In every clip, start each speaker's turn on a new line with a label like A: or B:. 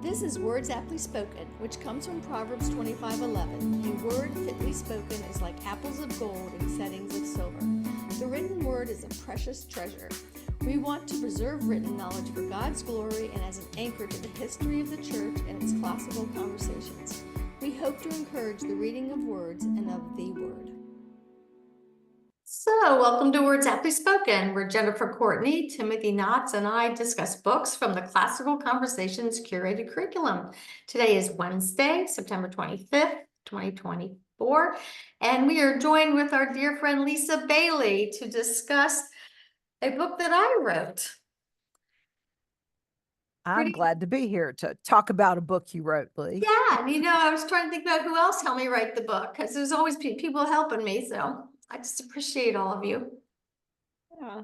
A: This is Words Aptly Spoken, which comes from Proverbs 25:11. A word fitly spoken is like apples of gold in settings of silver. The written word is a precious treasure. We want to preserve written knowledge for God's glory and as an anchor to the history of the church and its classical conversations. We hope to encourage the reading of words and of the word.
B: So, welcome to Words Aptly Spoken, where Jennifer Courtney, Timothy Knotts, and I discuss books from the Classical Conversations curated curriculum. Today is Wednesday, September 25th, 2024, and we are joined with our dear friend Lisa Bailey to discuss a book that I wrote.
C: I'm glad to be here to talk about a book you wrote, Leigh.
B: Yeah, and I was trying to think about who else helped me write the book, because there's always people helping me, so I just appreciate all of you.
D: Yeah.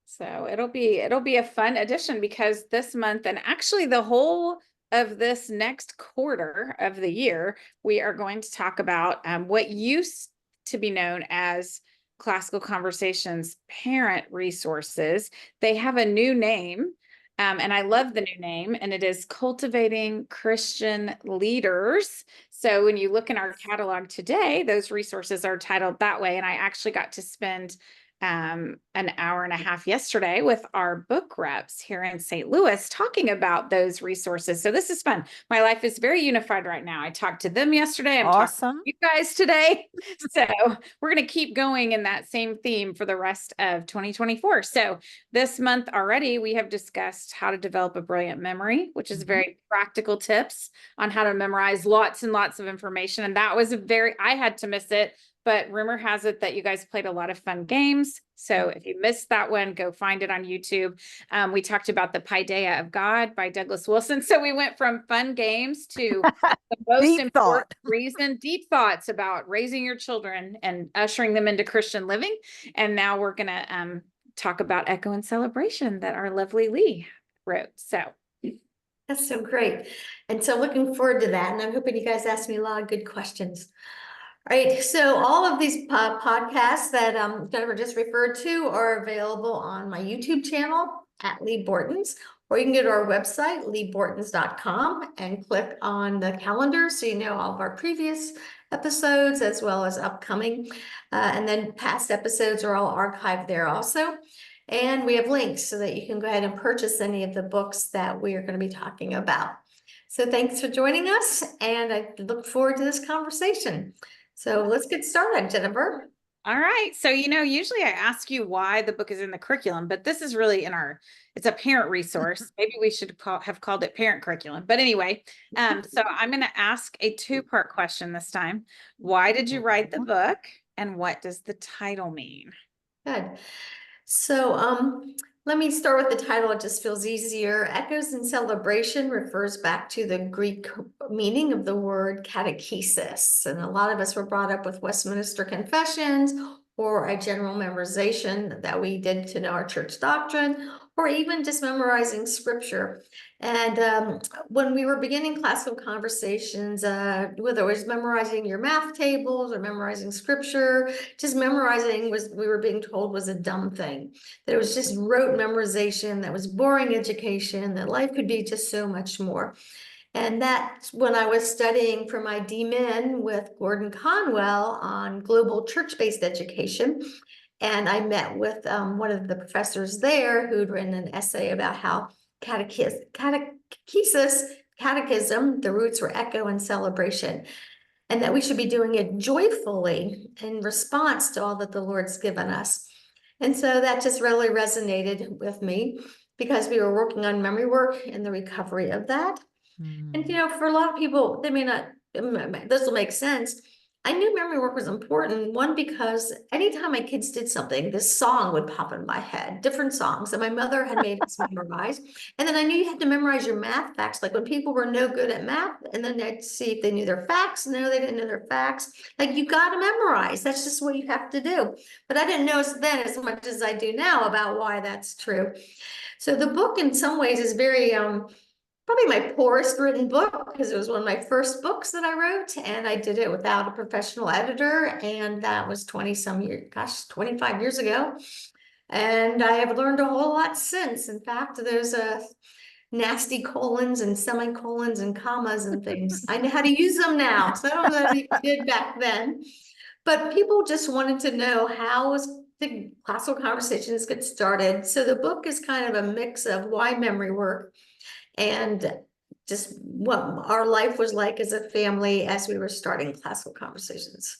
D: So it'll be a fun addition because this month and actually the whole of this next quarter of the year, we are going to talk about what used to be known as Classical Conversations Parent Resources. They have a new name. And I love the new name, and it is Cultivating Christian Leaders. So when you look in our catalog today, those resources are titled that way. And I actually got to spend an hour and a half yesterday with our book reps here in St. Louis talking about those resources. So this is fun. My life is very unified right now. I talked to them yesterday. I'm
C: Awesome.
D: talking to you guys today. So we're going to keep going in that same theme for the rest of 2024. So this month already, we have discussed how to develop a brilliant memory, which is very practical tips on how to memorize lots and lots of information. And that was I had to miss it. But rumor has it that you guys played a lot of fun games. So if you missed that one, go find it on YouTube. We talked about the Paideia of God by Douglas Wilson. So we went from fun games to the most important reason, deep thoughts about raising your children and ushering them into Christian living. And now we're going to talk about Echo and Celebration that our lovely Leigh wrote. So
B: that's so great. And so looking forward to that. And I'm hoping you guys ask me a lot of good questions. All right, so all of these podcasts that Jennifer just referred to are available on my YouTube channel at Leigh Bortins, or you can go to our website, leighbortins.com, and click on the calendar so you know all of our previous episodes as well as upcoming. And then past episodes are all archived there also. And we have links so that you can go ahead and purchase any of the books that we are going to be talking about. So thanks for joining us, and I look forward to this conversation. So let's get started, Jennifer.
D: All right. So, usually I ask you why the book is in the curriculum, but this is really it's a parent resource. Maybe we should have called it parent curriculum. But anyway, so I'm going to ask a two-part question this time. Why did you write the book, and what does the title mean?
B: Good. So let me start with the title. It just feels easier. Echoes and Celebration refers back to the Greek meaning of the word catechesis. And a lot of us were brought up with Westminster Confessions or a general memorization that we did to know our church doctrine, or even just memorizing scripture. And when we were beginning classical conversations, whether it was memorizing your math tables or memorizing scripture, just memorizing we were being told was a dumb thing. That it was just rote memorization, that was boring education, that life could be just so much more. And that's when I was studying for my DMin with Gordon Conwell on global church-based education. And I met with one of the professors there who'd written an essay about how catechism, the roots were echo and celebration, and that we should be doing it joyfully in response to all that the Lord's given us. And so that just really resonated with me because we were working on memory work and the recovery of that. And, for a lot of people, they may not, this will make sense. I knew memory work was important, one, because anytime my kids did something, this song would pop in my head, different songs that my mother had made us memorize. And then I knew you had to memorize your math facts, like when people were no good at math, and then I'd see if they knew their facts. No, they didn't know their facts. Like, you got to memorize. That's just what you have to do. But I didn't know then as much as I do now about why that's true. So the book in some ways is very, probably my poorest written book, because it was one of my first books that I wrote, and I did it without a professional editor, and that was 25 years ago. And I have learned a whole lot since. In fact, there's nasty colons and semicolons and commas and things. I know how to use them now, so I don't know if you did back then. But people just wanted to know how was the classical conversations get started. So the book is kind of a mix of why memory work and just what our life was like as a family as we were starting classical conversations.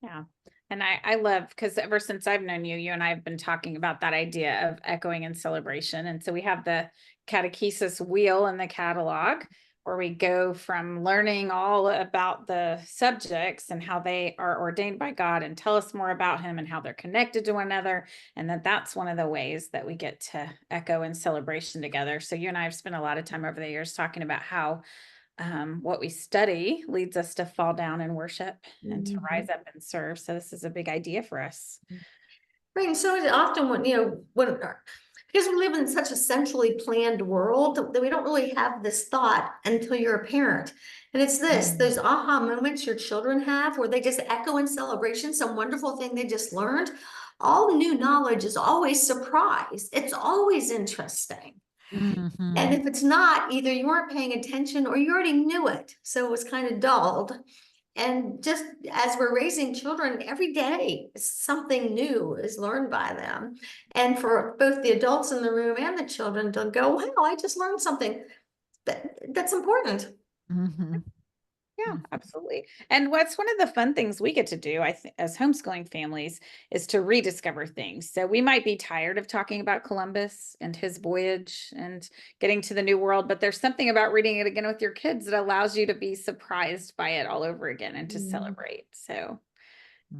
D: Yeah. And I love, because ever since I've known you, you and I have been talking about that idea of echoing and celebration. And so we have the catechesis wheel in the catalog where we go from learning all about the subjects and how they are ordained by God and tell us more about him and how they're connected to one another. And that's one of the ways that we get to echo and celebration together. So you and I have spent a lot of time over the years talking about how what we study leads us to fall down and worship and to rise up and serve. So this is a big idea for us.
B: Right, and so often when, because we live in such a centrally planned world that we don't really have this thought until you're a parent. And it's those aha moments your children have where they just echo in celebration, some wonderful thing they just learned. All new knowledge is always surprise. It's always interesting. And if it's not, either you weren't paying attention or you already knew it. So it was kind of dulled. And just as we're raising children, every day something new is learned by them. And for both the adults in the room and the children to go, wow, I just learned something. That's important.
D: Yeah, absolutely. And what's one of the fun things we get to do, I think, as homeschooling families, is to rediscover things. So we might be tired of talking about Columbus and his voyage and getting to the New World, but there's something about reading it again with your kids that allows you to be surprised by it all over again and to celebrate. So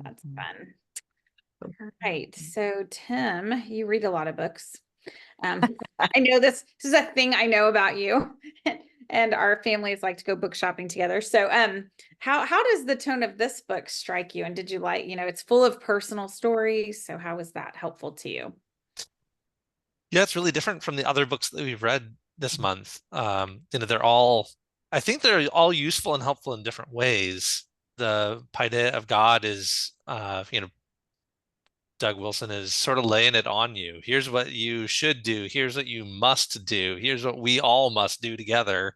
D: that's fun. All right. So Tim, you read a lot of books. I know this is a thing I know about you. And our families like to go book shopping together. So how does the tone of this book strike you? And did you like, it's full of personal stories. So how was that helpful to you?
E: Yeah, it's really different from the other books that we've read this month. I think they're all useful and helpful in different ways. The Paideia of God is, Doug Wilson is sort of laying it on you. Here's what you should do. Here's what you must do. Here's what we all must do together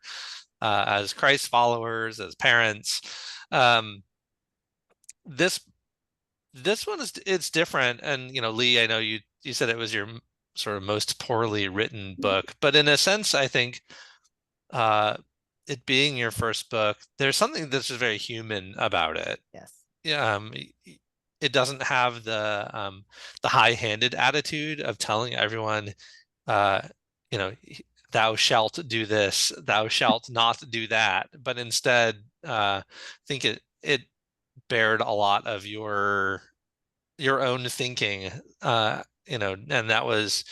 E: as Christ followers, as parents. This one it's different. And Leigh, I know you said it was your sort of most poorly written book, but in a sense, I think it being your first book, there's something that's just very human about it.
C: Yes.
E: Yeah. It doesn't have the high-handed attitude of telling everyone, thou shalt do this, thou shalt not do that. But instead, I think it bared a lot of your own thinking, and that was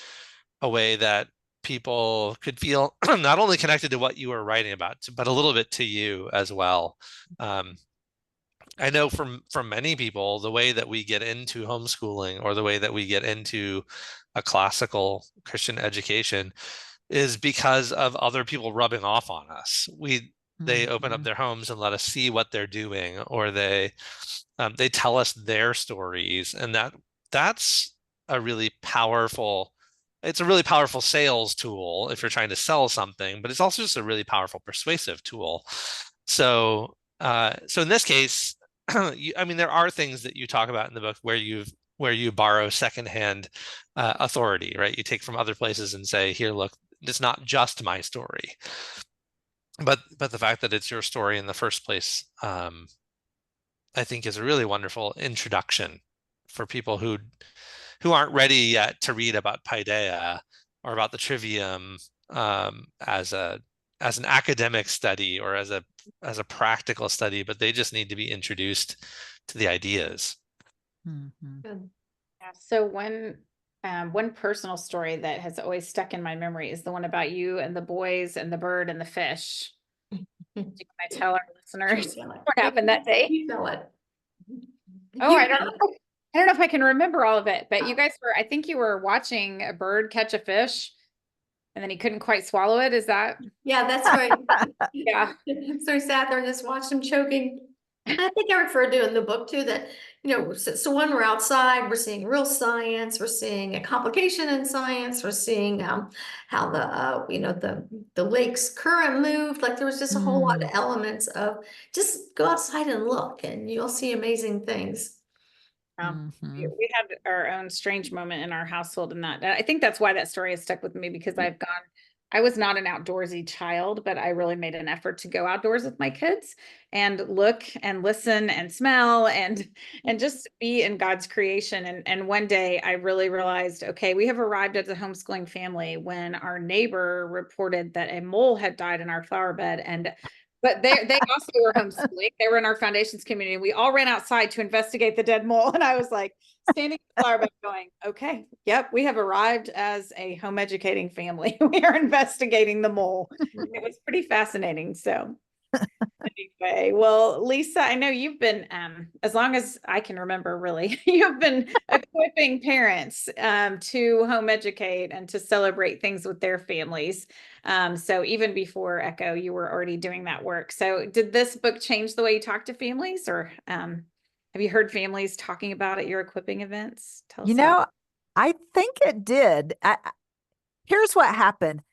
E: a way that people could feel not only connected to what you were writing about, but a little bit to you as well. I know from many people, the way that we get into homeschooling or the way that we get into a classical Christian education is because of other people rubbing off on us. They open up their homes and let us see what they're doing, or they tell us their stories, and that's a really powerful. It's a really powerful sales tool if you're trying to sell something, but it's also just a really powerful persuasive tool. So in this case, there are things that you talk about in the book where you borrow secondhand authority, right? You take from other places and say, here, look, it's not just my story, but the fact that it's your story in the first place, I think is a really wonderful introduction for people who aren't ready yet to read about Paideia or about the Trivium as an academic study or as a practical study, but they just need to be introduced to the ideas.
D: Yeah. So one personal story that has always stuck in my memory is the one about you and the boys and the bird and the fish. Do you want to tell our listeners what happened that day?
B: You know it.
D: Oh, I don't know if I can remember all of it, but you guys I think you were watching a bird catch a fish and then he couldn't quite swallow it. Is that?
B: Yeah, that's right.
D: Yeah.
B: So we sat there and just watched him choking. I think I referred to in the book too that, so when we're outside, we're seeing real science, we're seeing a complication in science, we're seeing how the lake's current moved. Like there was just a whole lot of elements of just go outside and look and you'll see amazing things.
C: Mhm.
D: We had our own strange moment in our household in that. I think that's why that story has stuck with me because I was not an outdoorsy child, but I really made an effort to go outdoors with my kids and look and listen and smell and just be in God's creation. And one day I really realized, okay, we have arrived as a homeschooling family when our neighbor reported that a mole had died in our flower bed. But they also were homeschooling. They were in our foundations community. We all ran outside to investigate the dead mole. And I was like standing in the flower bed going, okay, yep, we have arrived as a home educating family. We are investigating the mole. It was pretty fascinating. So anyway, well, Lisa, I know you've been, as long as I can remember, really, you've been equipping parents to home educate and to celebrate things with their families. So even before Echo, you were already doing that work. So did this book change the way you talk to families, or have you heard families talking about at your equipping events? Tell us about.
C: I think it did. Here's what happened.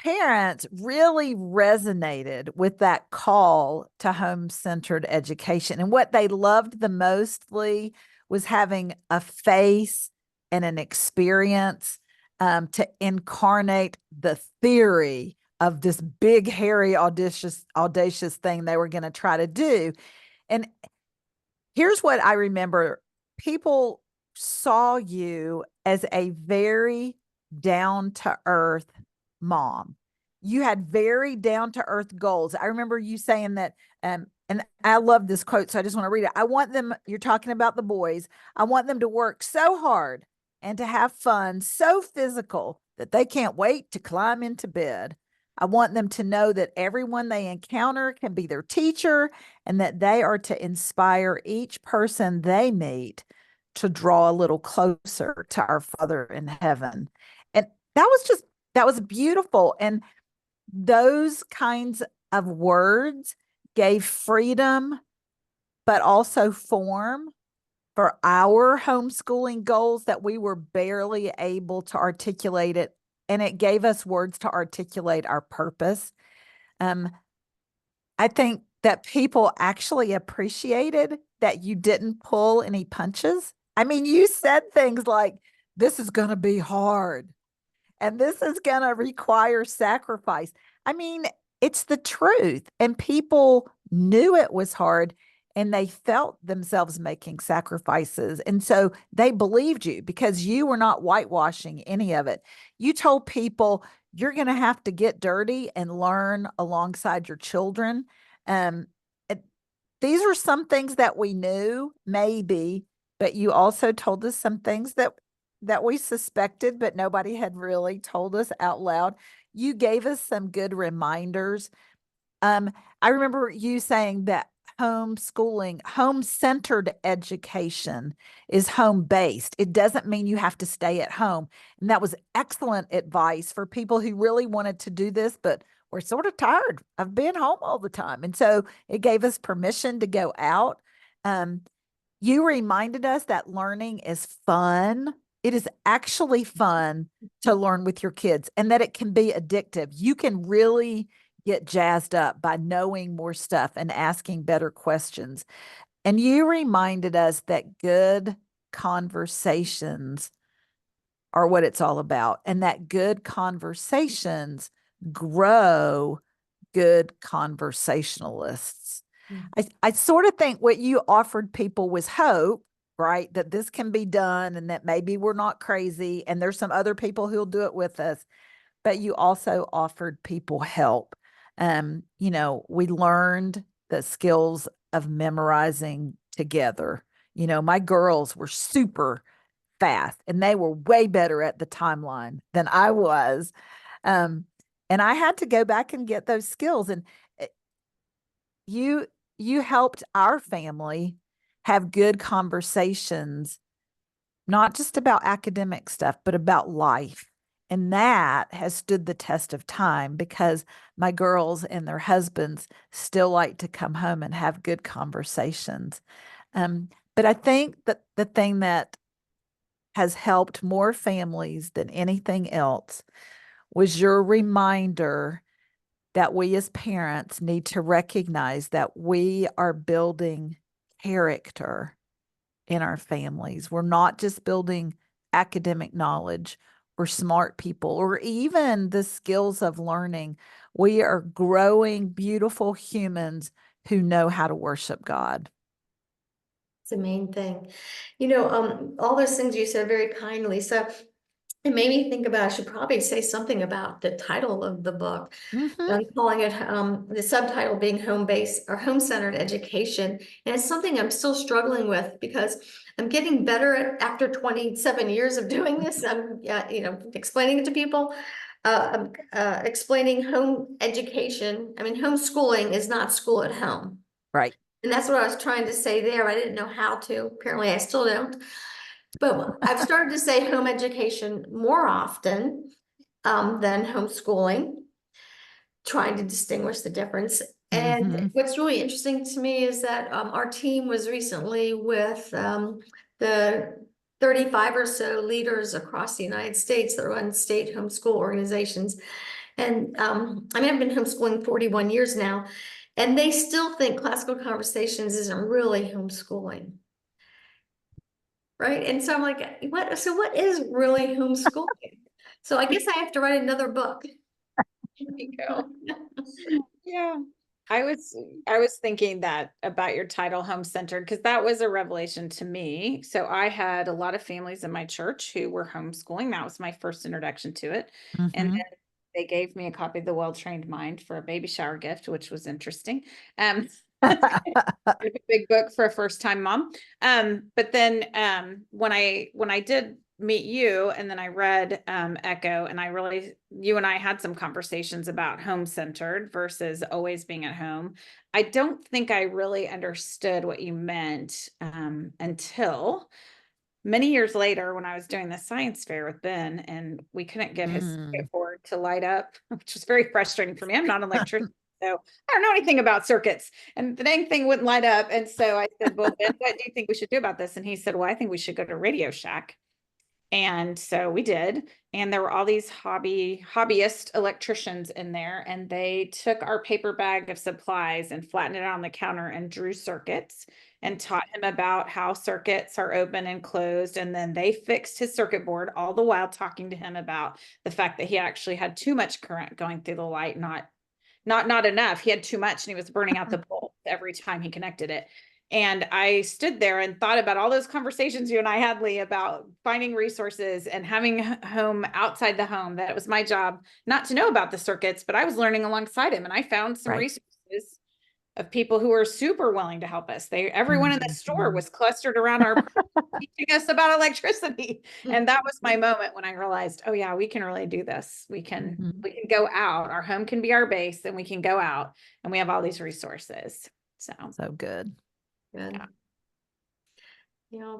C: Parents really resonated with that call to home-centered education. And what they loved the mostly was having a face and an experience to incarnate the theory of this big, hairy, audacious thing they were going to try to do. And here's what I remember. People saw you as a very down to earth mom. You had very down to earth goals. I remember you saying that, and I love this quote, so I just want to read it. I want them, you're talking about the boys, I want them to work so hard and to have fun so physical that they can't wait to climb into bed. I want them to know that everyone they encounter can be their teacher and that they are to inspire each person they meet to draw a little closer to our Father in heaven. And that was beautiful. And those kinds of words gave freedom, but also form for our homeschooling goals that we were barely able to articulate it. And it gave us words to articulate our purpose. I think that people actually appreciated that you didn't pull any punches. I mean, you said things like, this is going to be hard and this is going to require sacrifice. I mean, it's the truth. And people knew it was hard and they felt themselves making sacrifices. And so they believed you because you were not whitewashing any of it. You told people you're going to have to get dirty and learn alongside your children. Um, these were some things that we knew, maybe, but you also told us some things that we suspected, but nobody had really told us out loud. You gave us some good reminders. I remember you saying that homeschooling, home-centered education is home-based. It doesn't mean you have to stay at home. And that was excellent advice for people who really wanted to do this, but we're sort of tired of being home all the time. And so it gave us permission to go out. You reminded us that learning is fun. It is actually fun to learn with your kids and that it can be addictive. You can really get jazzed up by knowing more stuff and asking better questions. And you reminded us that good conversations are what it's all about, and that good conversations grow good conversationalists. I sort of think what you offered people was hope, right? That this can be done and that maybe we're not crazy and there's some other people who'll do it with us. But you also offered people help. We learned the skills of memorizing together. My girls were super fast and they were way better at the timeline than I was. And I had to go back and get those skills. And you helped our family have good conversations, not just about academic stuff, but about life. And that has stood the test of time because my girls and their husbands still like to come home and have good conversations. But I think that the thing that has helped more families than anything else was your reminder that we as parents need to recognize that we are building character in our families. We're not just building academic knowledge or smart people or even the skills of learning. We are growing beautiful humans who know how to worship God.
B: It's the main thing. All those things you said very kindly. So it made me think about, I should probably say something about the title of the book.
C: Mhm.
B: I'm calling it, the subtitle being home-based or home-centered education. And it's something I'm still struggling with because I'm getting better after 27 years of doing this. I'm, explaining it to people, explaining home education. I mean, homeschooling is not school at home.
C: Right.
B: And that's what I was trying to say there. I didn't know how to. Apparently, I still don't. But I've started to say home education more often than homeschooling, trying to distinguish the difference. And
C: Mhm.
B: what's really interesting to me is that our team was recently with the 35 or so leaders across the United States that run state homeschool organizations. And I've been homeschooling 41 years now, and they still think classical conversations isn't really homeschooling. Right. And so I'm like, what is really homeschooling? So I guess I have to write another book.
D: There you go. Yeah. I was thinking that about your title, home centered, because that was a revelation to me. So I had a lot of families in my church who were homeschooling. That was my first introduction to it. And
C: Mhm.
D: then they gave me a copy of The Well-Trained Mind for a baby shower gift, which was interesting. A big book for a first-time mom. But then when I did meet you, and then I read Echo, and you and I had some conversations about home-centered versus always being at home. I don't think I really understood what you meant until many years later when I was doing the science fair with Ben, and we couldn't get his circuit board to light up, which was very frustrating for me. I'm not an electrician, so I don't know anything about circuits, and the dang thing wouldn't light up. And so I said, well, Ben, what do you think we should do about this? And he said, well, I think we should go to Radio Shack. And so we did, and there were all these hobbyist electricians in there, and they took our paper bag of supplies and flattened it on the counter and drew circuits and taught him about how circuits are open and closed. And then they fixed his circuit board, all the while talking to him about the fact that he actually had too much current going through the light, not enough. He had too much, and he was burning out the bulb every time he connected it. And I stood there and thought about all those conversations you and I had, Leigh, about finding resources and having home outside the home, that it was my job not to know about the circuits, but I was learning alongside him. And I found some
C: Right.
D: resources of people who were super willing to help us. Everyone in the store was clustered around our teaching us about electricity. And that was my moment when I realized, oh yeah, we can really do this. We can go out. Our home can be our base, and we can go out, and we have all these resources. So
C: good.
B: Good.
D: Yeah.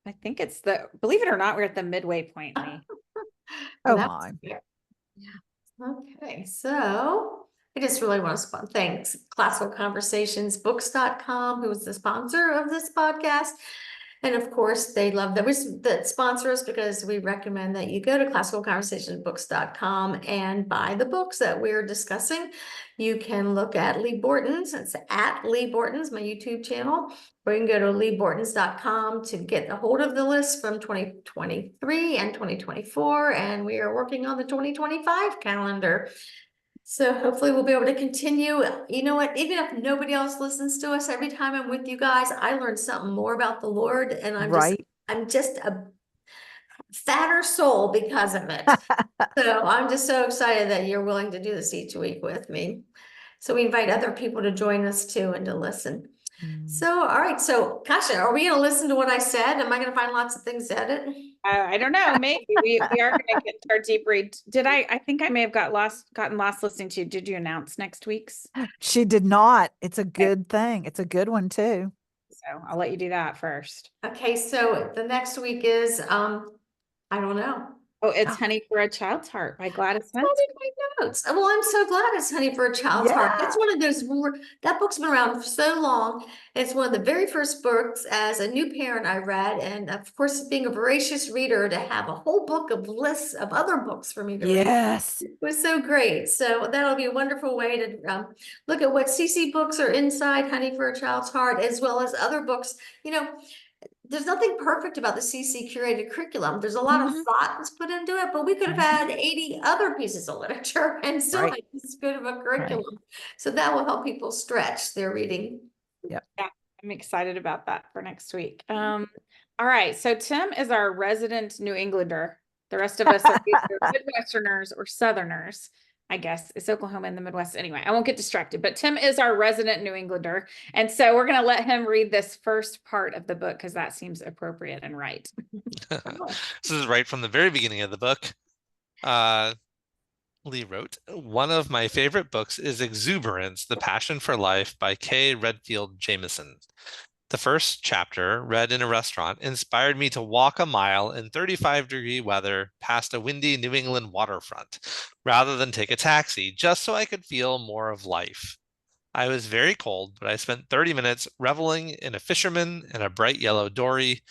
D: I think it's believe it or not, we're at the midway point, Leigh.
C: Oh my.
B: Yeah. Okay, so I just really want to thanks classicalconversationsbooks.com, who is the sponsor of this podcast. And of course, they love that sponsor us, because we recommend that you go to classicalconversationsbooks.com and buy the books that we're discussing. You can look at Leigh Bortins. It's at Leigh Bortins, my YouTube channel, or you can go to leighbortins.com to get a hold of the list from 2023 and 2024. And we are working on the 2025 calendar. So hopefully we'll be able to continue. You know what, even if nobody else listens to us, every time I'm with you guys, I learn something more about the Lord, and I'm just a fatter soul because of it. So I'm just so excited that you're willing to do this each week with me. So we invite other people to join us too and to listen. So, all right. So, Kasha, are we going to listen to what I said? Am I going to find lots of things to edit?
D: I don't know. Maybe we are going to get to our deep read. I think I may have gotten lost listening to you. Did you announce next week's?
C: She did not. It's a good thing. It's a good one too.
D: So I'll let you do that first.
B: Okay. So the next week is I don't know.
D: Oh, it's Honey for a Child's Heart by Gladys Hunt.
B: That's in my notes. Well, I'm so glad it's Honey for a Child's Heart.
C: Yeah.
B: That's one of those, that book's been around for so long. It's one of the very first books as a new parent I read. And of course, being a voracious reader, to have a whole book of lists of other books for me to read
C: Yes.
B: was so great. So that'll be a wonderful way to look at what CC books are inside Honey for a Child's Heart, as well as other books. You know, there's nothing perfect about the CC curated curriculum. There's a lot of
C: Mhm.
B: thought that's put into it, but we could have had 80 other pieces of literature and still
C: Right.
B: have this good of a curriculum. So that will help people stretch their reading.
D: I'm excited about that for next week. All right. So Tim is our resident New Englander. The rest of us are either Midwesterners or Southerners. I guess it's Oklahoma in the Midwest. Anyway, I won't get distracted, but Tim is our resident New Englander. And so we're going to let him read this first part of the book because that seems appropriate and right.
E: This is right from the very beginning of the book. Leigh wrote, "One of my favorite books is Exuberance, The Passion for Life by K. Redfield Jamison. The first chapter, read in a restaurant, inspired me to walk a mile in 35-degree weather past a windy New England waterfront, rather than take a taxi, just so I could feel more of life. I was very cold, but I spent 30 minutes reveling in a fisherman and a bright yellow dory,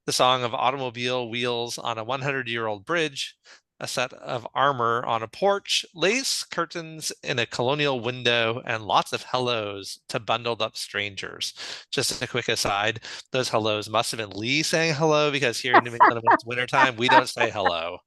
E: the song of automobile wheels on a 100-year-old bridge, a set of armor on a porch, lace curtains in a colonial window, and lots of hellos to bundled up strangers." Just a quick aside, those hellos must have been Leigh saying hello, because here in New England when it's wintertime, we don't say hello.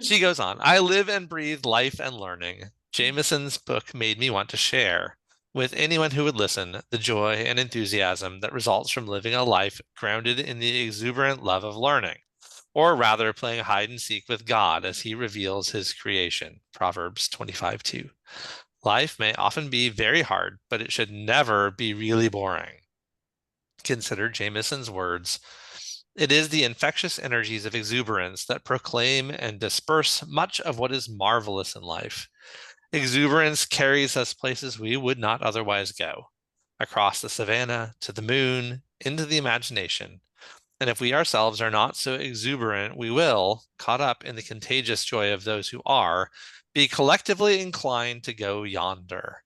E: She goes on, "I live and breathe life and learning. Jamison's book made me want to share with anyone who would listen the joy and enthusiasm that results from living a life grounded in the exuberant love of learning, or rather playing hide and seek with God as he reveals his creation." Proverbs 25:2. "Life may often be very hard, but it should never be really boring." Consider Jamison's words. "It is the infectious energies of exuberance that proclaim and disperse much of what is marvelous in life. Exuberance carries us places we would not otherwise go, across the savannah, to the moon, into the imagination. And if we ourselves are not so exuberant, we will, caught up in the contagious joy of those who are, be collectively inclined to go yonder.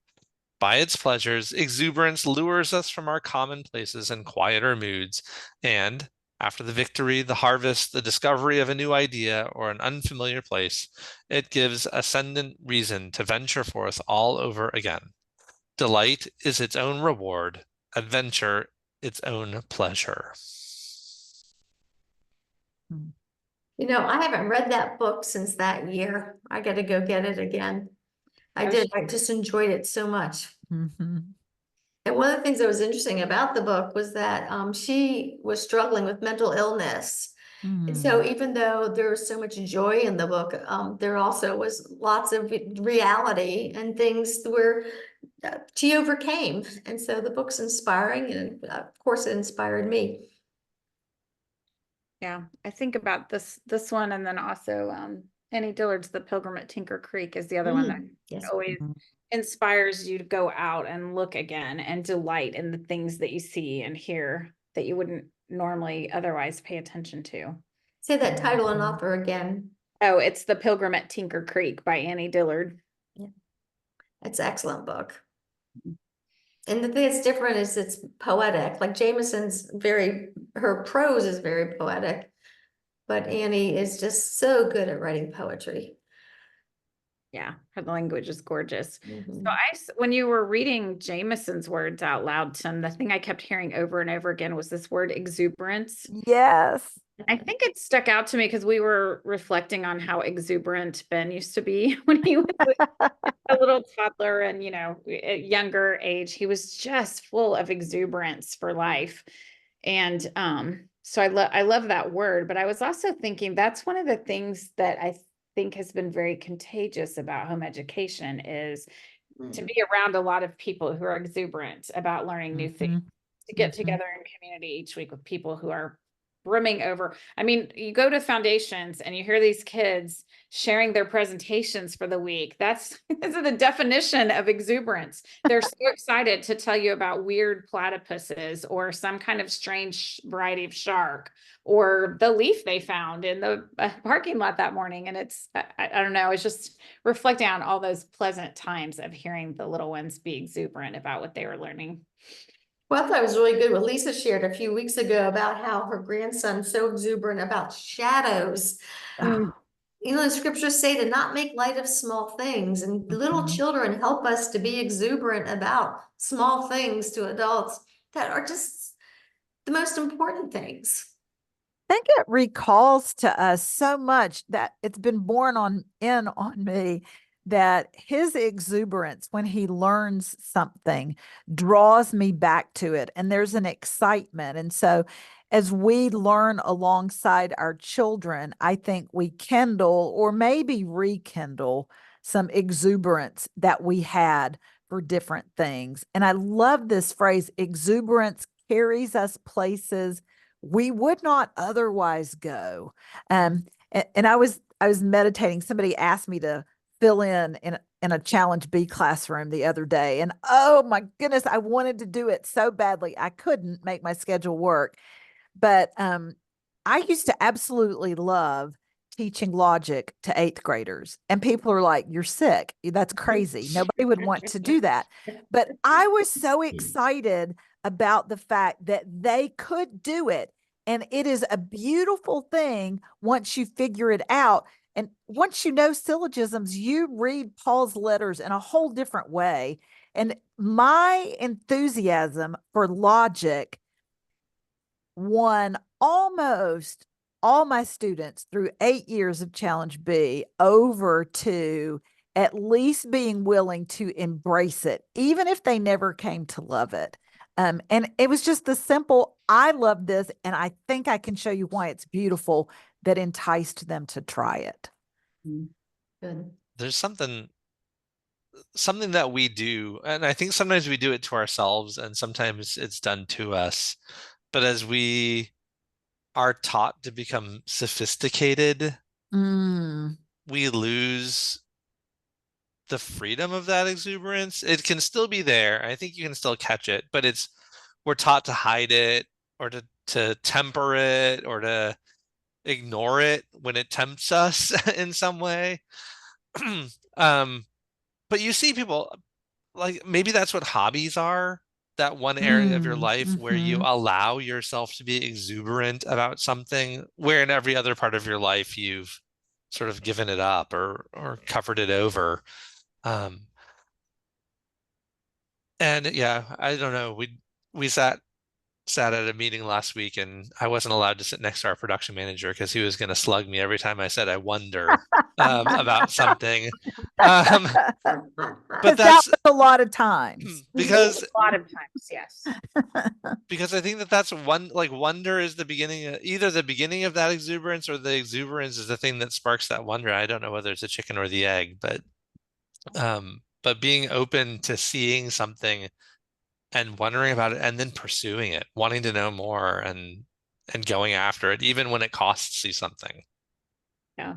E: By its pleasures, exuberance lures us from our commonplaces and quieter moods, and after the victory, the harvest, the discovery of a new idea or an unfamiliar place, it gives ascendant reason to venture forth all over again. Delight is its own reward, adventure its own pleasure."
B: You know, I haven't read that book since that year. I got to go get it again. I
D: Oh,
B: did. I just enjoyed it so much.
C: Mhm.
B: And one of the things that was interesting about the book was that she was struggling with mental illness. And so even though there was so much joy in the book, there also was lots of reality and things where she overcame. And so the book's inspiring, and of course it inspired me.
D: Yeah, I think about this one, and then also Annie Dillard's The Pilgrim at Tinker Creek is the other one that
B: Yes.
D: always inspires you to go out and look again and delight in the things that you see and hear that you wouldn't normally otherwise pay attention to.
B: Say that title and author again.
D: Oh, it's The Pilgrim at Tinker Creek by Annie Dillard.
B: It's an excellent book. And the thing that's different is it's poetic. Like Jamison's her prose is very poetic, but Annie is just so good at writing poetry.
D: Yeah, her language is gorgeous.
B: Mhm.
D: So when you were reading Jamison's words out loud, Tim, the thing I kept hearing over and over again was this word exuberance.
C: Yes.
D: I think it stuck out to me because we were reflecting on how exuberant Ben used to be when he was a little toddler and, at younger age, he was just full of exuberance for life. And so I love that word, but I was also thinking that's one of the things that I think has been very contagious about home education is to be around a lot of people who are exuberant about learning new things, to get together in community each week with people who are brimming over. I mean, you go to foundations and you hear these kids sharing their presentations for the week. This is the definition of exuberance. They're so excited to tell you about weird platypuses or some kind of strange variety of shark or the leaf they found in the parking lot that morning. And I don't know, it's just reflecting on all those pleasant times of hearing the little ones be exuberant about what they were learning.
B: Well, I thought it was really good what Lisa shared a few weeks ago about how her grandson's so exuberant about shadows.
C: Oh,
B: You know, the scriptures say to not make light of small things, and little
C: mhm.
B: children help us to be exuberant about small things to adults that are just the most important things.
C: I think it recalls to us so much that it's been borne on me that his exuberance when he learns something draws me back to it, and there's an excitement. And so as we learn alongside our children, I think we kindle or maybe rekindle some exuberance that we had for different things. And I love this phrase, exuberance carries us places we would not otherwise go. And I was meditating. Somebody asked me to fill in a challenge B classroom the other day, and oh my goodness, I wanted to do it so badly. I couldn't make my schedule work, but I used to absolutely love teaching logic to 8th graders, and people are like, "You're sick. That's crazy. Nobody would want to do that." But I was so excited about the fact that they could do it. And it is a beautiful thing once you figure it out. And once you know syllogisms, you read Paul's letters in a whole different way. And my enthusiasm for logic won almost all my students through 8 years of Challenge B over to at least being willing to embrace it, even if they never came to love it. And it was just the simple, I love this, and I think I can show you why it's beautiful, that enticed them to try it.
B: Good.
E: There's something that we do, and I think sometimes we do it to ourselves and sometimes it's done to us. But as we are taught to become sophisticated, we lose the freedom of that exuberance. It can still be there. I think you can still catch it, but we're taught to hide it or to temper it or to ignore it when it tempts us in some way. But you see people, like, maybe that's what hobbies are, that one area of your life where you allow yourself to be exuberant about something, where in every other part of your life you've sort of given it up or covered it over. And yeah, I don't know. We sat at a meeting last week, and I wasn't allowed to sit next to our production manager because he was going to slug me every time I said I wonder about something. But that's
C: a lot of times.
E: because
D: A lot of times, yes.
E: because I think that's wonder is the beginning, either the beginning of that exuberance or the exuberance is the thing that sparks that wonder. I don't know whether it's a chicken or the egg, but being open to seeing something and wondering about it and then pursuing it, wanting to know more and going after it, even when it costs you something.
D: Yeah.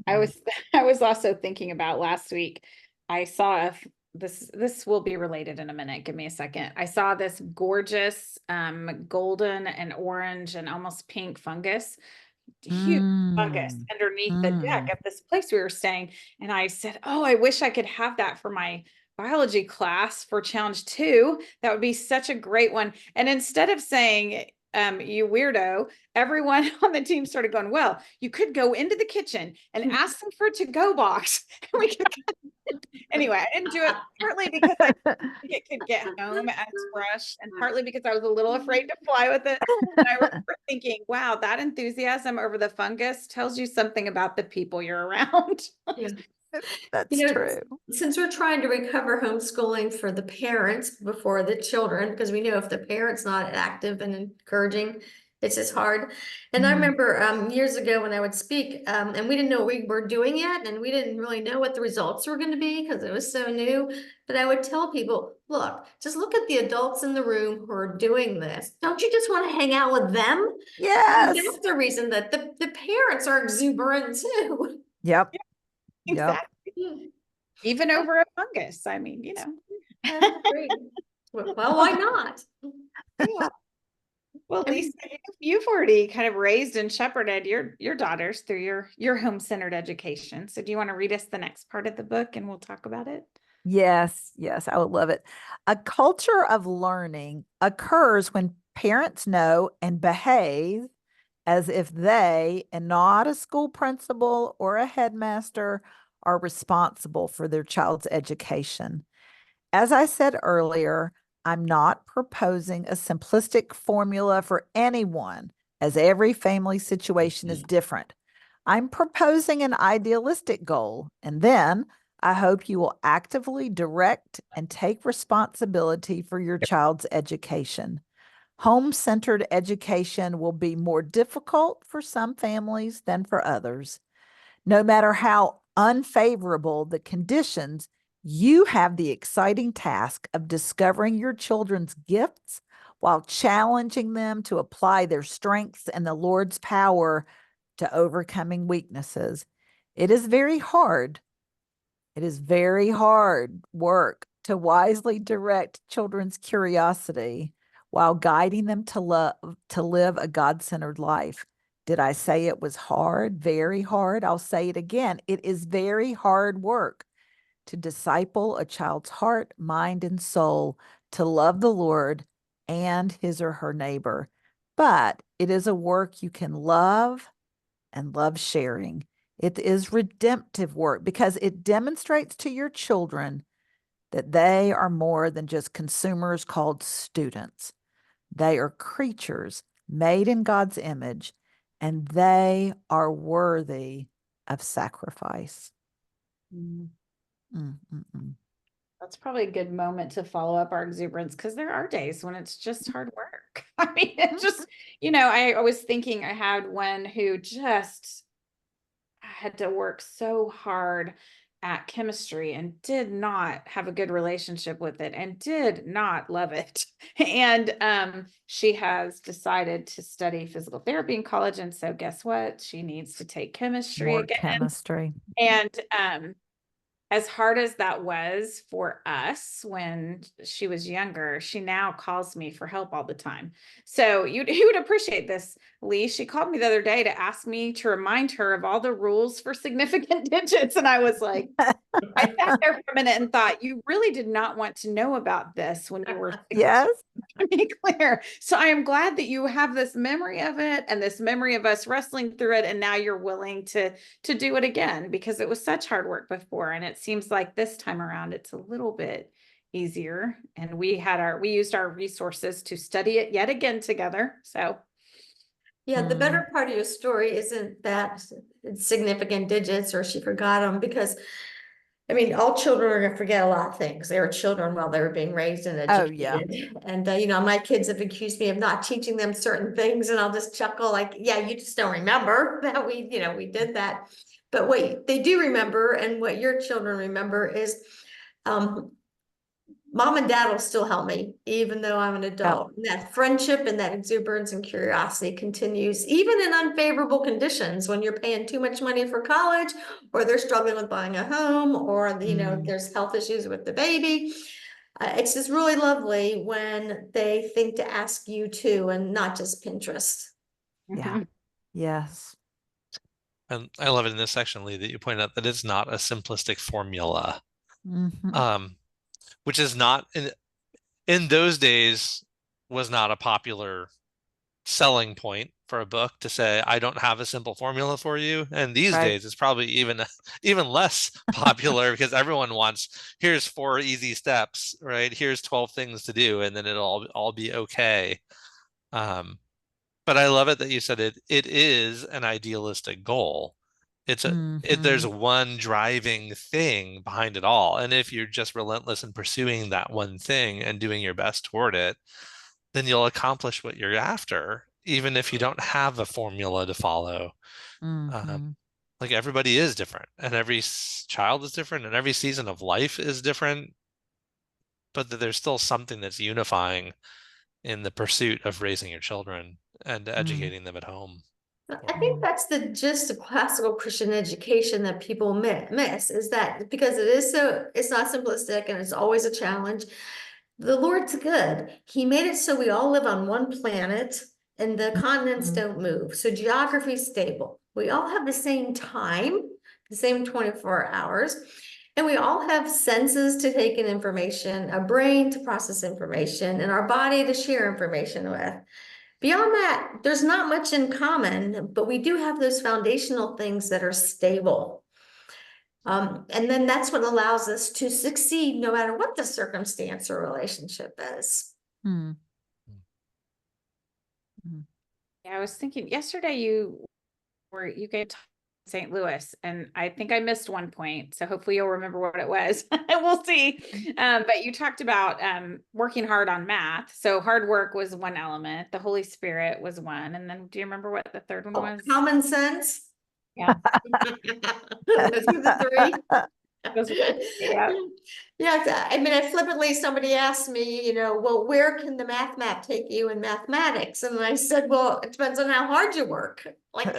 D: I was also thinking about last week. I saw this will be related in a minute. Give me a second. I saw this gorgeous golden and orange and almost pink fungus, huge fungus underneath the deck of this place we were staying. And I said, "Oh, I wish I could have that for my biology class for challenge 2. That would be such a great one." And instead of saying, "You weirdo," everyone on the team started going, "Well, you could go into the kitchen and ask them for a to-go box." And we could anyway, I didn't do it partly because I think it could get home as fresh, and partly because I was a little afraid to fly with it. And I remember thinking, wow, that enthusiasm over the fungus tells you something about the people you're around.
B: Yeah.
C: That's true.
B: Since we're trying to recover homeschooling for the parents before the children, because we know if the parent's not active and encouraging, It's just hard. And I remember years ago when I would speak, and we didn't know we were doing it, and we didn't really know what the results were going to be because it was so new. But I would tell people, look, just look at the adults in the room who are doing this. Don't you just want to hang out with them? And
C: Yes.
B: that's the reason that the parents are exuberant too.
C: Yep. Yep.
D: Exactly. Even over a fungus. I mean, you know.
B: That's great. Well, why not?
D: Yeah. Well,
B: I mean-
D: Lisa, you've already kind of raised and shepherded your daughters through your home-centered education. So do you want to read us the next part of the book and we'll talk about it?
C: Yes, yes, I would love it. A culture of learning occurs when parents know and behave as if they, and not a school principal or a headmaster, are responsible for their child's education. As I said earlier, I'm not proposing a simplistic formula for anyone, as every family situation is different. I'm proposing an idealistic goal, and then I hope you will actively direct and take responsibility for your child's education. Home-centered education will be more difficult for some families than for others. No matter how unfavorable the conditions, you have the exciting task of discovering your children's gifts while challenging them to apply their strengths and the Lord's power to overcoming weaknesses. It is very hard. It is very hard work to wisely direct children's curiosity while guiding them to live a God-centered life. Did I say it was hard? Very hard. I'll say it again. It is very hard work to disciple a child's heart, mind, and soul to love the Lord and his or her neighbor. But it is a work you can love and love sharing. It is redemptive work because it demonstrates to your children that they are more than just consumers called students. They are creatures made in God's image, and they are worthy of sacrifice.
D: That's probably a good moment to follow up our exuberance because there are days when it's just hard work. I mean, it just, you know, I was thinking I had one who just had to work so hard at chemistry and did not have a good relationship with it and did not love it. And she has decided to study physical therapy in college. And so guess what? She needs to take chemistry
C: More
D: again.
C: chemistry.
D: And as hard as that was for us when she was younger, she now calls me for help all the time. So you would appreciate this, Leigh. She called me the other day to ask me to remind her of all the rules for significant digits. And I was like, I sat there for a minute and thought, you really did not want to know about this when you were
C: Yes.
D: to be clear. So I am glad that you have this memory of it and this memory of us wrestling through it. And now you're willing to do it again because it was such hard work before. And it seems like this time around, it's a little bit easier. And we used our resources to study it yet again together. So
B: Yeah, the better part of your story isn't that it's significant digits or she forgot them because I mean, all children are gonna forget a lot of things. They were children while they were being raised and
C: Oh, yeah.
B: educated. And, you know, my kids have accused me of not teaching them certain things and I'll just chuckle like, yeah, you just don't remember that we did that. But what they do remember and what your children remember is, mom and dad will still help me, even though I'm an adult. And that friendship and that exuberance and curiosity continues, even in unfavorable conditions, when you're paying too much money for college, or they're struggling with buying a home, or there's health issues with the baby. It's just really lovely when they think to ask you too, and not just Pinterest.
C: Yeah. Yes.
E: And I love it in this section, Leigh, that you point out that it's not a simplistic formula. Which is not in those days was not a popular selling point for a book to say, I don't have a simple formula for you. And these days it's probably even less popular because everyone wants, here's 4 easy steps, right? Here's 12 things to do, and then it'll all be okay. But I love it that you said it is an idealistic goal. There's one driving thing behind it all. And if you're just relentless in pursuing that one thing and doing your best toward it, then you'll accomplish what you're after. even if you don't have a formula to follow.
C: Mhm.
E: Like everybody is different, and every child is different, and every season of life is different, but that there's still something that's unifying in the pursuit of raising your children and educating them at home.
B: I think that's the gist of classical Christian education that people miss, is that because it's not simplistic and it's always a challenge. The Lord's good. He made it so we all live on one planet and the continents
C: Mhm.
B: don't move. So geography's stable. We all have the same time, the same 24 hours. And we all have senses to take in information, a brain to process information, and our body to share information with. Beyond that, there's not much in common, but we do have those foundational things that are stable. And then that's what allows us to succeed no matter what the circumstance or relationship is.
C: Mm.
D: Yeah, I was thinking yesterday you gave St. Louis, and I think I missed one point. So hopefully you'll remember what it was. We'll see. But you talked about working hard on math. So hard work was one element. The Holy Spirit was one. And then do you remember what the third one was?
B: Common sense.
D: Yeah.
B: Those are the three.
D: Those were the three, yeah.
B: Yeah, I mean, flippantly, somebody asked me, well, where can the math map take you in mathematics? And I said, well, it depends on how hard you work. Like,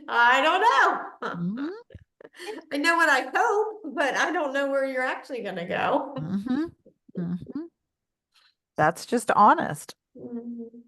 B: I don't know.
C: Mhm.
B: I know what I hope, but I don't know where you're actually going to go.
C: Mhm. Mhm. That's just honest.
B: Mhm.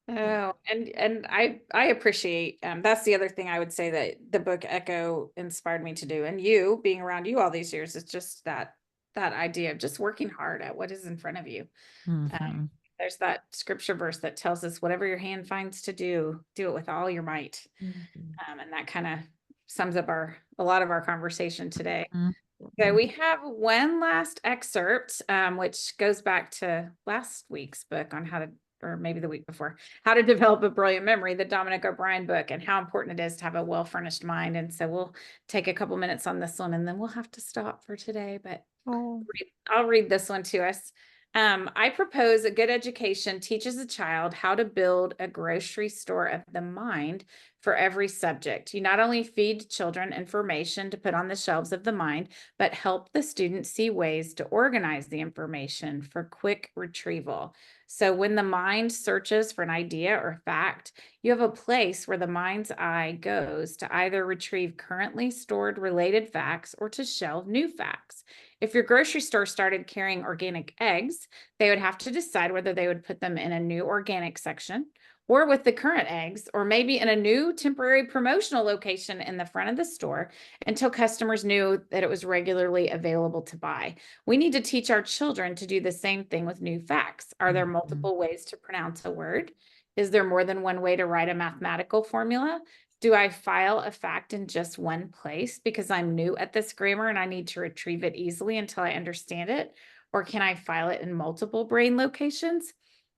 D: Oh, and I appreciate that's the other thing I would say that the book Echo inspired me to do, and you being around you all these years, is just that idea of just working hard at what is in front of you.
C: Mhm.
D: There's that scripture verse that tells us whatever your hand finds to do it with all your might. And that kind of sums up a lot of our conversation today.
C: Mhm.
D: So we have one last excerpt, which goes back to last week's book on or maybe the week before, how to develop a brilliant memory, the Dominic O'Brien book, and how important it is to have a well-furnished mind. And so we'll take a couple minutes on this one, and then we'll have to stop for today, but
C: Oh.
D: I'll read this one to us. I propose a good education teaches a child how to build a grocery store of the mind for every subject. You not only feed children information to put on the shelves of the mind, but help the student see ways to organize the information for quick retrieval. So when the mind searches for an idea or fact, you have a place where the mind's eye goes to either retrieve currently stored related facts or to shelve new facts. If your grocery store started carrying organic eggs, they would have to decide whether they would put them in a new organic section or with the current eggs, or maybe in a new temporary promotional location in the front of the store until customers knew that it was regularly available to buy. We need to teach our children to do the same thing with new facts. Are there multiple ways to pronounce a word? Is there more than one way to write a mathematical formula? Do I file a fact in just one place because I'm new at this grammar and I need to retrieve it easily until I understand it? Or can I file it in multiple brain locations?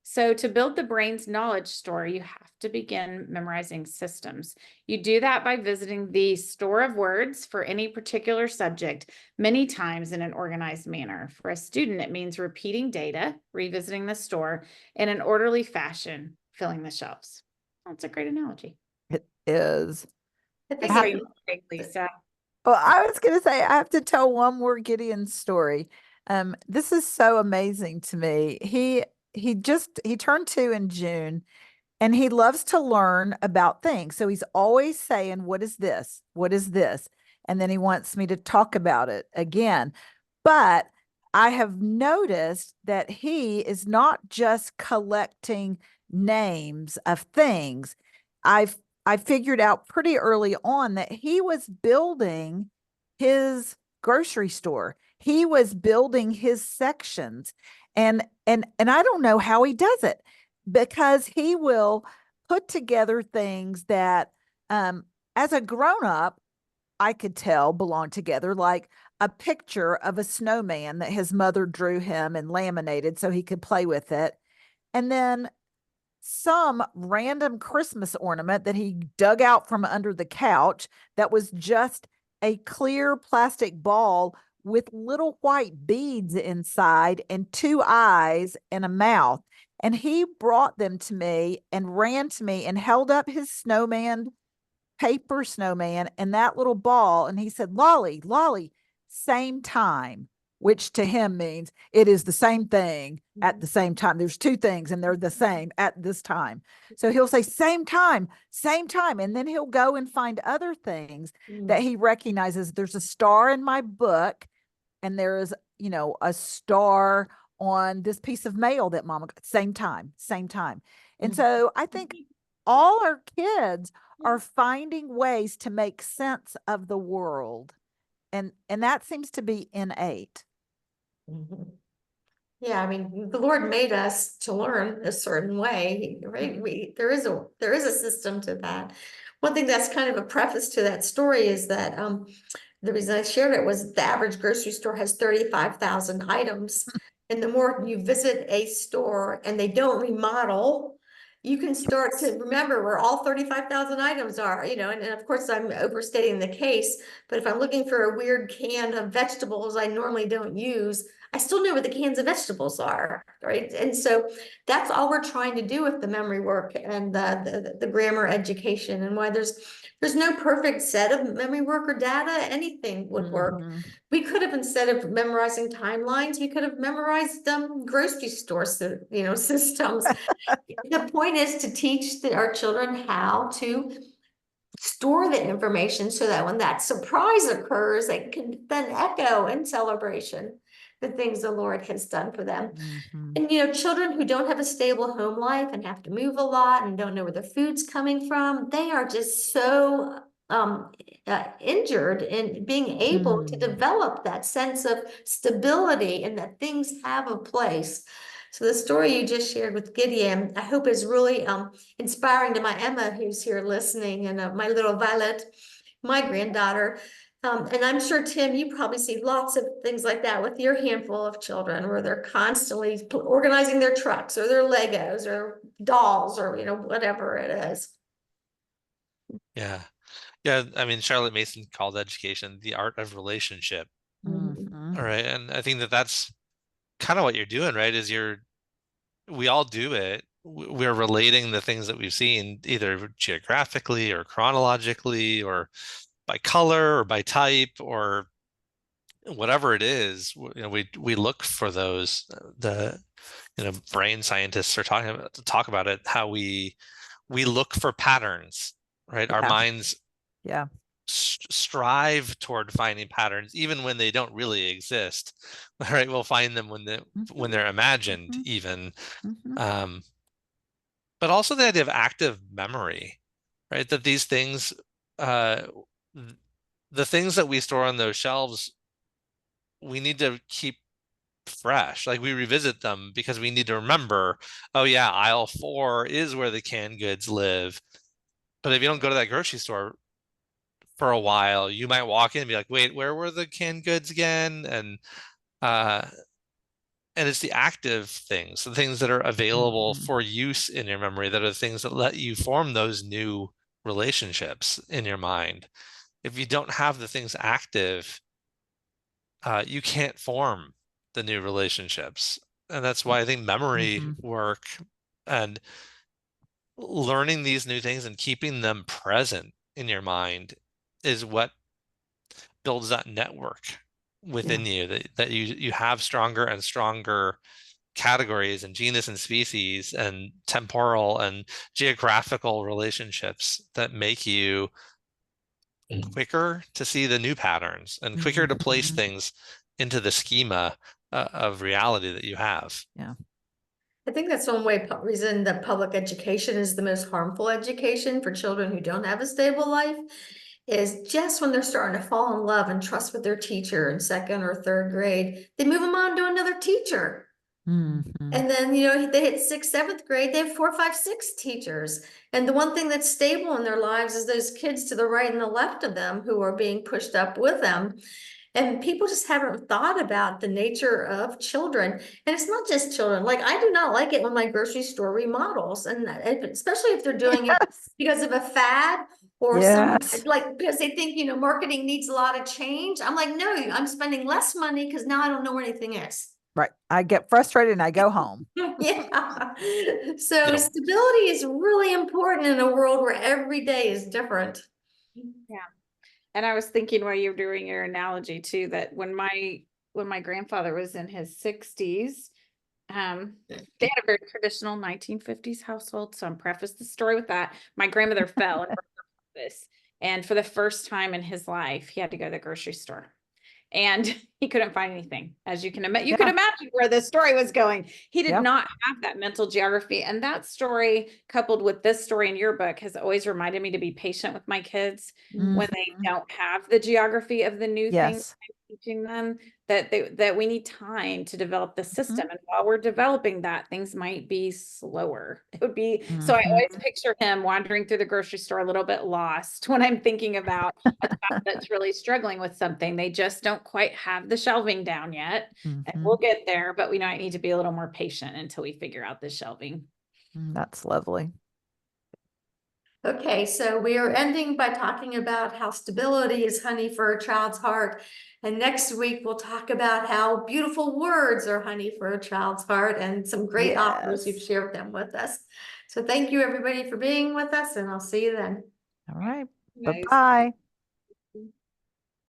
D: So to build the brain's knowledge store, you have to begin memorizing systems. You do that by visiting the store of words for any particular subject many times in an organized manner. For a student, it means repeating data, revisiting the store in an orderly fashion, filling the shelves. That's a great analogy.
C: It is.
B: I
D: I
B: think
D: saw
B: it-
D: you nodding, Lisa.
C: Well, I was going to say, I have to tell one more Gideon story. This is so amazing to me. He turned 2 in June, and he loves to learn about things. So he's always saying, "What is this? What is this?" And then he wants me to talk about it again. But I have noticed that he is not just collecting names of things. I figured out pretty early on that he was building his grocery store. He was building his sections. And I don't know how he does it, because he will put together things that as a grown up I could tell belong together, like a picture of a snowman that his mother drew him and laminated so he could play with it. And then some random Christmas ornament that he dug out from under the couch that was just a clear plastic ball with little white beads inside and 2 eyes and a mouth. And he brought them to me and ran to me and held up his paper snowman, and that little ball. And he said, Lolly, Lolly, same time, which to him means it is the same thing at the same time. There's two things and they're the same at this time. So he'll say same time. And then he'll go and find other things that he recognizes. There's a star in my book, and there is, a star on this piece of mail that Mama got. Same time. And so I think all our kids are finding ways to make sense of the world. And that seems to be innate.
B: Mhm. Yeah, I mean, the Lord made us to learn a certain way, right? There is a system to that. One thing that's kind of a preface to that story is that the reason I shared it was the average grocery store has 35,000 items. And the more you visit a store and they don't remodel, you can start to remember where all 35,000 items are, and of course I'm overstating the case, but if I'm looking for a weird can of vegetables I normally don't use, I still know where the cans of vegetables are, right? And so that's all we're trying to do with the memory work and the grammar education, and why there's no perfect set of memory work or data. Anything would work. We could have, instead of memorizing timelines, we could have memorized grocery store systems. The point is to teach our children how to store the information so that when that surprise occurs, they can then echo in celebration the things the Lord has done for them. And children who don't have a stable home life and have to move a lot and don't know where the food's coming from, they are just so injured in being able to develop that sense of stability and that things have a place. So the story you just shared with Gideon, I hope is really inspiring to my Emma, who's here listening, and my little Violet, my granddaughter. And I'm sure, Tim, you probably see lots of things like that with your handful of children, where they're constantly organizing their trucks or their Legos or dolls or, whatever it is.
E: Yeah. I mean, Charlotte Mason called education the art of relationship.
C: Mm-hmm.
E: All right. And I think that's kind of what you're doing, right? We all do it. We're relating the things that we've seen either geographically or chronologically or by color or by type or whatever it is. We look for those. The brain scientists are talk about it, how we look for patterns, right? Our minds strive toward finding patterns even when they don't really exist. All right, we'll find them when they're imagined even. But also the idea of active memory, right? That these things, the things that we store on those shelves, we need to keep fresh. Like, we revisit them because we need to remember, oh yeah, aisle 4 is where the canned goods live. But if you don't go to that grocery store for a while, you might walk in and be like, wait, where were the canned goods again? And it's the active things, the things that are available for use in your memory, that are the things that let you form those new relationships in your mind. If you don't have the things active, you can't form the new relationships. And that's why I think memory work and learning these new things and keeping them present in your mind is what builds that network within you, that you have stronger and stronger categories and genus and species and temporal and geographical relationships that make you quicker to see the new patterns and quicker to place things into the schema of reality that you have.
C: Yeah.
B: I think that's one reason that public education is the most harmful education for children who don't have a stable life, is just when they're starting to fall in love and trust with their teacher in 2nd or 3rd grade, they move them on to another teacher. And then, they hit 6th, 7th grade, they have 4, 5, 6 teachers. And the one thing that's stable in their lives is those kids to the right and the left of them who are being pushed up with them. And people just haven't thought about the nature of children. And it's not just children. Like, I do not like it when my grocery store remodels, and especially if they're doing it because of a fad or because they think, marketing needs a lot of change. I'm like, no, I'm spending less money because now I don't know where anything is.
C: Right. I get frustrated and I go home.
B: Yeah. So
E: Yep.
B: stability is really important in a world where every day is different.
D: And I was thinking while you were doing your analogy too, that when my grandfather was in his 60s, they had a very traditional 1950s household. So I'm preface the story with that. My grandmother fell and broke her pelvis, and for the first time in his life, he had to go to the grocery store. And he couldn't find anything. As you can imagine, you could imagine where the story was going. He did
C: Yeah.
D: not have that mental geography. And that story, coupled with this story in your book, has always reminded me to be patient with my kids when they
C: Mhm.
D: don't have the geography of the new thing
C: Yes.
D: I'm teaching them, that we need time to develop the system. And while we're developing that, things might be slower. It would be so I always picture him wandering through the grocery store a little bit lost when I'm thinking about a child that's really struggling with something. They just don't quite have the shelving down yet. And we'll get there, but we might need to be a little more patient until we figure out the shelving.
C: That's lovely.
B: Okay, so we are ending by talking about how stability is honey for a child's heart. And next week, we'll talk about how beautiful words are honey for a child's heart, and some great authors who've
C: Yes.
B: shared them with us. So thank you, everybody, for being with us, and I'll see you then.
C: All right.
D: Nice.
C: Bye-bye.